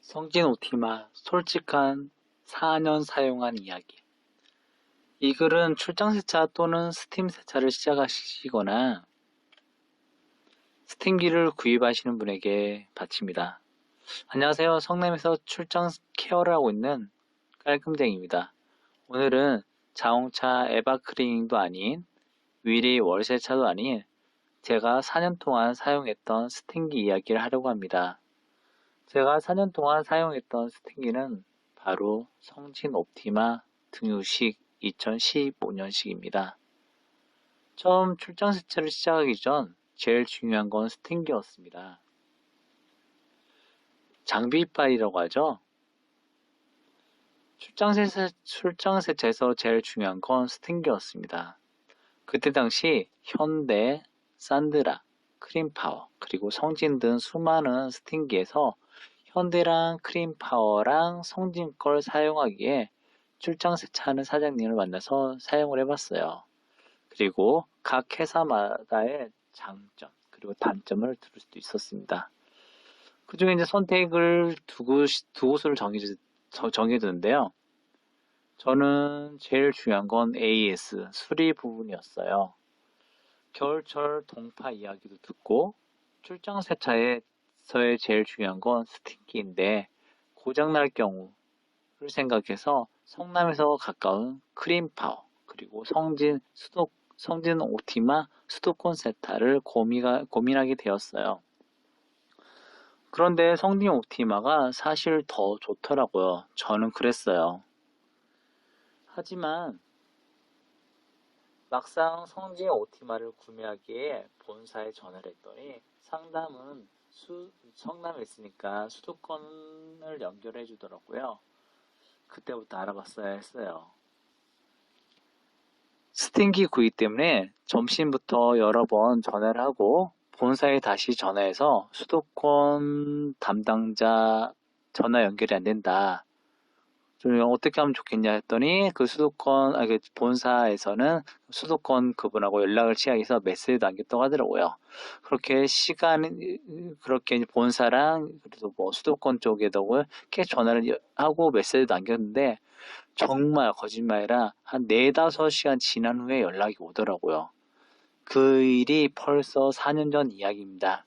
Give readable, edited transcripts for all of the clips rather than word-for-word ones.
성진 오티마 솔직한 4년 사용한 이야기. 이 글은 출장 세차 또는 스팀 세차를 시작하시거나 스팀기를 구입하시는 분에게 바칩니다. 안녕하세요. 성남에서 출장 케어를 하고 있는 깔끔쟁입니다. 오늘은 자동차 에바클리닝도 아닌 위리 월세차도 아닌 제가 4년 동안 사용했던 스팀기 이야기를 하려고 합니다. 제가 4년 동안 사용했던 스팀기는 바로 성진 옵티마 등유식 2015년식입니다. 처음 출장 세차를 시작하기 전 제일 중요한 건 스팀기였습니다. 장비 이빨이라고 하죠. 출장 세차에서 제일 중요한 건 스팀기였습니다. 그때 당시 현대, 산드라, 크림파워, 그리고 성진 등 수많은 스팀기에서 현대랑 크림파워랑 성진 걸 사용하기에 출장 세차하는 사장님을 만나서 사용을 해봤어요. 그리고 각 회사마다의 장점 그리고 단점을 들을 수도 있었습니다. 그 중에 이제 선택을 두 곳을 정해두는데요. 저는 제일 중요한 건 AS 수리 부분이었어요. 겨울철 동파 이야기도 듣고 출장 세차에서의 제일 중요한 건 스팀기인데 고장날 경우를 생각해서 성남에서 가까운 크림파워 그리고 성진 오티마 수도권 세타를 고민하게 되었어요. 그런데 성진 오티마가 사실 더 좋더라고요. 저는 그랬어요. 하지만 막상 성진 오티마를 구매하기에 본사에 전화를 했더니 상담은 성남에 있으니까 수도권을 연결해 주더라고요. 그때부터 알아봤어야 했어요. 스팀기 구입 때문에 점심부터 여러 번 전화를 하고 본사에 다시 전화해서 수도권 담당자 전화 연결이 안 된다. 좀 어떻게 하면 좋겠냐 했더니 그 본사에서는 수도권 그분하고 연락을 취하해서 메시지 남겼다고 하더라고요. 그렇게 본사랑 그래도 뭐 수도권 쪽에다가 이렇게 전화를 하고 메시지 남겼는데 정말 거짓말이라 한 4-5시간 지난 후에 연락이 오더라고요. 그 일이 벌써 4년 전 이야기입니다.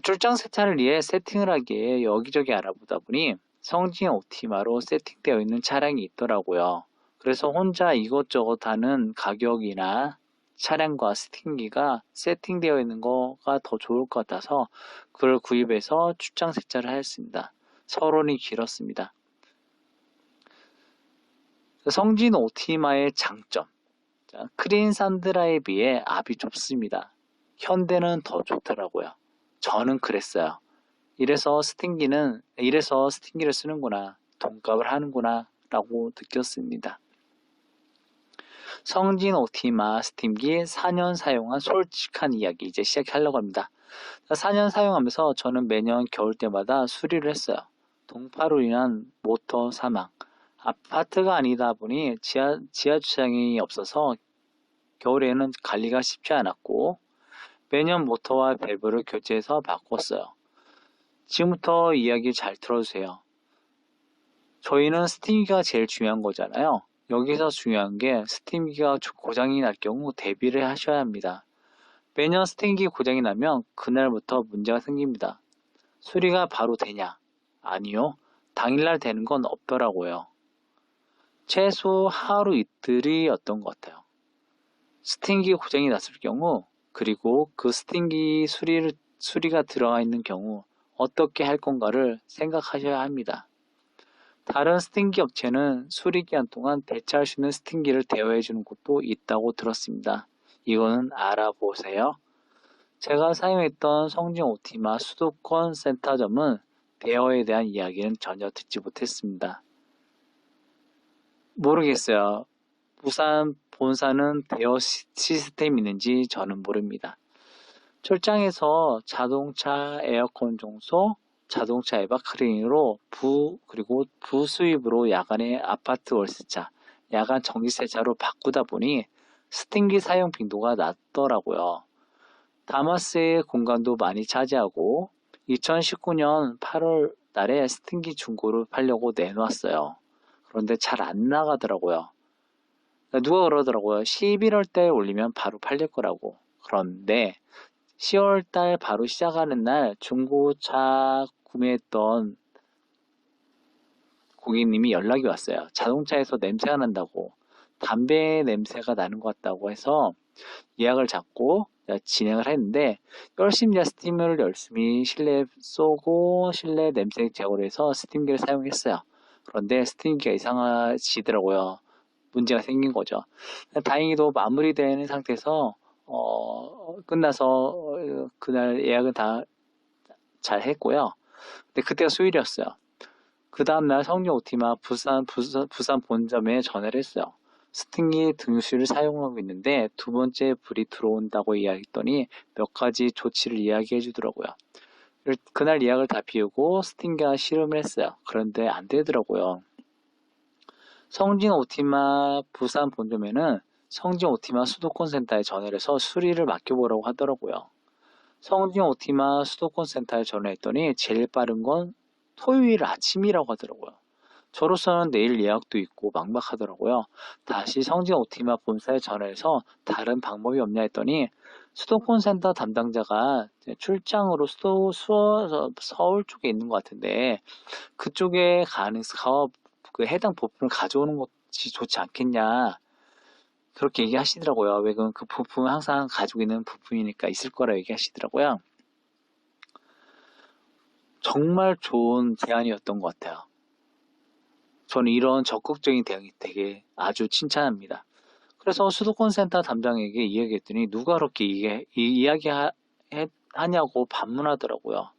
출장 세차를 위해 세팅을 하기에 여기저기 알아보다 보니 성진 옵티마로 세팅되어 있는 차량이 있더라고요. 그래서 혼자 이것저것 하는 가격이나 차량과 스팀기가 세팅되어 있는 거가 더 좋을 것 같아서 그걸 구입해서 출장 세차를 하였습니다. 서론이 길었습니다. 성진 오티마의 장점. 크린 산드라에 비해 압이 좁습니다. 현대는 더 좋더라고요. 저는 그랬어요. 이래서 스팅기를 쓰는구나, 돈값을 하는구나 라고 느꼈습니다. 성진 오티마 스팀기 4년 사용한 솔직한 이야기 이제 시작하려고 합니다. 4년 사용하면서 저는 매년 겨울 때마다 수리를 했어요. 동파로 인한 모터 사망, 아파트가 아니다 보니 지하 주차장이 없어서 겨울에는 관리가 쉽지 않았고 매년 모터와 밸브를 교체해서 바꿨어요. 지금부터 이야기 잘 들어주세요. 저희는 스팀기가 제일 중요한 거잖아요. 여기서 중요한 게 스팀기가 고장이 날 경우 대비를 하셔야 합니다. 매년 스팀기 고장이 나면 그날부터 문제가 생깁니다. 수리가 바로 되냐? 아니요. 당일날 되는 건 없더라고요. 최소 하루 이틀이었던 것 같아요. 스팀기 고장이 났을 경우 그리고 그 스팀기 수리가 들어가 있는 경우 어떻게 할 건가를 생각하셔야 합니다. 다른 스팀기 업체는 수리 기간 동안 대체할 수 있는 스팀기를 대여해 주는 곳도 있다고 들었습니다. 이거는 알아보세요. 제가 사용했던 성진 오티마 수도권 센터점은 대여에 대한 이야기는 전혀 듣지 못했습니다. 모르겠어요. 부산 본사는 대여 시스템이 있는지 저는 모릅니다. 출장에서 자동차 에어컨 청소, 자동차 에바클리닝으로 그리고 부수입으로 야간에 아파트 월세차, 야간 전기세차로 바꾸다 보니 스팀기 사용 빈도가 낮더라고요. 다마스의 공간도 많이 차지하고 2019년 8월 달에 스팅기 중고를 팔려고 내놓았어요. 그런데 잘 안 나가더라고요. 누가 그러더라고요. 11월 달 올리면 바로 팔릴 거라고. 그런데 10월 달 바로 시작하는 날 중고차 구매했던 고객님이 연락이 왔어요. 자동차에서 냄새가 난다고, 담배 냄새가 나는 것 같다고 해서 예약을 잡고 진행을 했는데, 열심히 스팀을 열심히 실내에 쏘고 실내 냄새 제거를 해서 스팀기를 사용했어요. 그런데 스팀기가 이상해지더라고요. 문제가 생긴 거죠. 다행히도 마무리되는 상태에서 끝나서 그날 예약은 다 잘 했고요. 근데 그때가 수요일이었어요. 그 다음날 성주 오티마 부산 본점에 전화를 했어요. 스팅기 등유수를 사용하고 있는데 두 번째 불이 들어온다고 이야기했더니 몇 가지 조치를 이야기해 주더라고요. 그날 예약을 다 비우고 스팅기와 실험을 했어요. 그런데 안 되더라고요. 성진 오티마 부산 본점에는 성진 오티마 수도권 센터에 전화를 해서 수리를 맡겨보라고 하더라고요. 성진 오티마 수도권 센터에 전화했더니 제일 빠른 건 토요일 아침이라고 하더라고요. 저로서는 내일 예약도 있고 막막하더라고요. 다시 성진 오티마 본사에 전화해서 다른 방법이 없냐 했더니 수도권 센터 담당자가 출장으로 서울 쪽에 있는 것 같은데 그쪽에 가서 그 해당 부품을 가져오는 것이 좋지 않겠냐, 그렇게 얘기하시더라고요. 왜 그 부품은 항상 가지고 있는 부품이니까 있을 거라 얘기하시더라고요. 정말 좋은 제안이었던 것 같아요. 저는 이런 적극적인 대응이 되게 아주 칭찬합니다. 그래서 수도권 센터 담당에게 이야기했더니 누가 그렇게 이야기하냐고 반문하더라고요.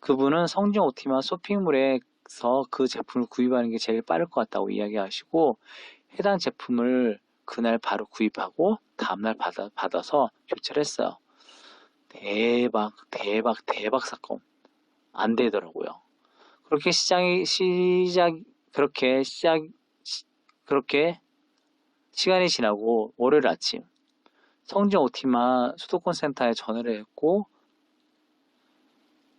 그분은 성진 오티마 쇼핑몰에서 그 제품을 구입하는 게 제일 빠를 것 같다고 이야기하시고 해당 제품을 그날 바로 구입하고 다음날 받아서 교체를 했어요. 대박, 대박, 대박 사건. 안 되더라고요. 그렇게 그렇게 그렇게 시간이 지나고 월요일 아침 성진 오티마 수도권 센터에 전화를 했고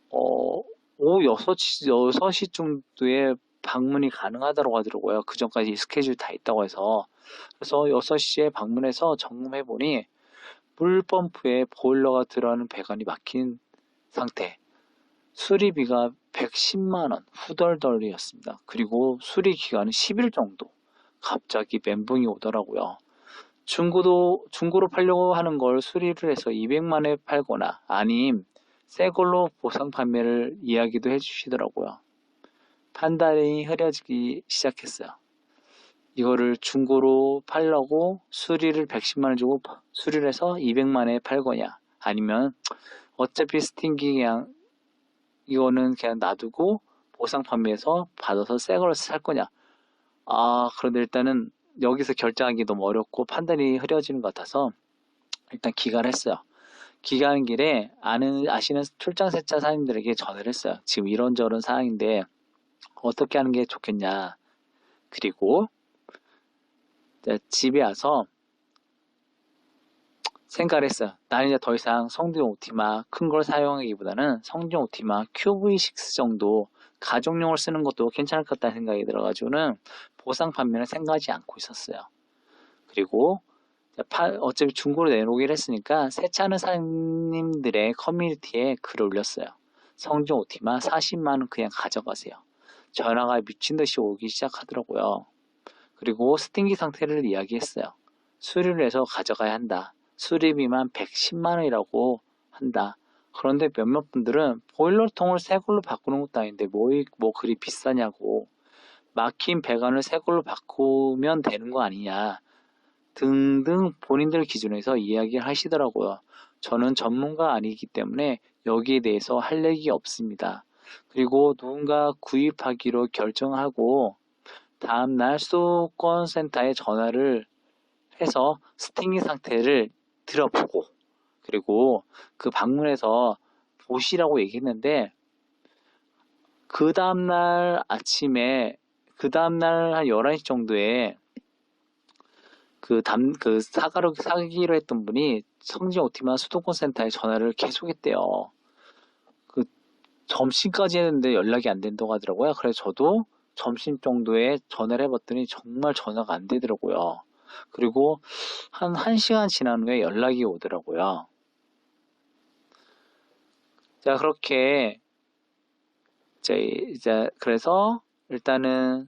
오후 6시 정도에 방문이 가능하다고 하더라고요. 그 전까지 스케줄 다 있다고 해서. 그래서 6시에 방문해서 점검해보니 물펌프에 보일러가 들어가는 배관이 막힌 상태. 수리비가 110만원 후덜덜이었습니다. 그리고 수리 기간은 10일 정도. 갑자기 멘붕이 오더라고요. 중고로 팔려고 하는 걸 수리를 해서 200만원에 팔거나 아님 새 걸로 보상 판매를 이야기도 해주시더라고요. 판단이 흐려지기 시작했어요. 이거를 중고로 팔려고 수리를 110만원 주고 수리를 해서 200만원에 팔거냐, 아니면 어차피 스팅기 그냥 이거는 그냥 놔두고 보상 판매해서 받아서 새 걸 살 거냐. 그런데 일단은 여기서 결정하기 너무 어렵고 판단이 흐려지는 것 같아서 일단 기가를 했어요. 기가하는 길에 아시는 출장 세차 사장님들에게 전화를 했어요. 지금 이런저런 상황인데 어떻게 하는 게 좋겠냐. 그리고 집에 와서 생각을 했어요. 나는 이제 더 이상 성중 오티마 큰 걸 사용하기보다는 성중 오티마 QV6 정도 가족용을 쓰는 것도 괜찮을 것 같다는 생각이 들어가지고는 보상 판매는 생각하지 않고 있었어요. 그리고 어차피 중고로 내놓기로 했으니까 세차하는 사장님들의 커뮤니티에 글을 올렸어요. 성중 오티마 40만원 그냥 가져가세요. 전화가 미친듯이 오기 시작하더라고요. 그리고 스팅기 상태를 이야기했어요. 수리를 해서 가져가야 한다. 수리비만 110만원이라고 한다. 그런데 몇몇 분들은 보일러통을 새 걸로 바꾸는 것도 아닌데 뭐 그리 비싸냐고, 막힌 배관을 새 걸로 바꾸면 되는 거 아니냐 등등 본인들 기준에서 이야기를 하시더라고요. 저는 전문가 아니기 때문에 여기에 대해서 할 얘기 없습니다. 그리고 누군가 구입하기로 결정하고 다음날 수도권 센터에 전화를 해서 스팅기 상태를 들어보고 그리고 그 방문해서 보시라고 얘기했는데 그 다음날 한 11시 정도에 사기로 했던 분이 성진 오티마 수도권 센터에 전화를 계속했대요. 점심까지 했는데 연락이 안 된다고 하더라고요. 그래서 저도 점심 정도에 전화를 해봤더니 정말 전화가 안 되더라고요. 그리고 한 1시간 지난 후에 연락이 오더라고요. 자, 그렇게 이제 그래서 일단은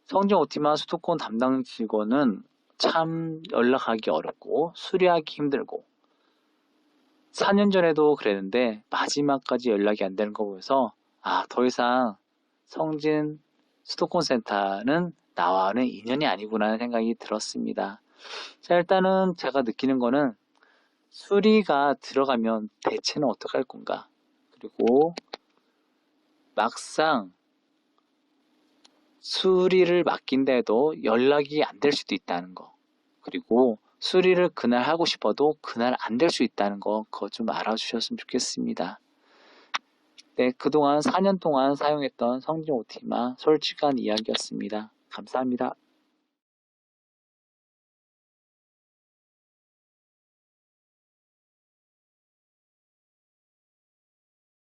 성진 오티만 수도권 담당 직원은 참 연락하기 어렵고 수리하기 힘들고 4년 전에도 그랬는데 마지막까지 연락이 안 되는 거 보면서 더 이상 성진 수도권 센터는 나와는 인연이 아니구나 하는 생각이 들었습니다. 자, 일단은 제가 느끼는 거는 수리가 들어가면 대체는 어떻게 할 건가? 그리고 막상 수리를 맡긴다 해도 연락이 안 될 수도 있다는 거. 그리고 수리를 그날 하고 싶어도 그날 안 될 수 있다는 거, 그거 좀 알아주셨으면 좋겠습니다. 네, 그동안 4년 동안 사용했던 성진 오티마 솔직한 이야기였습니다. 감사합니다.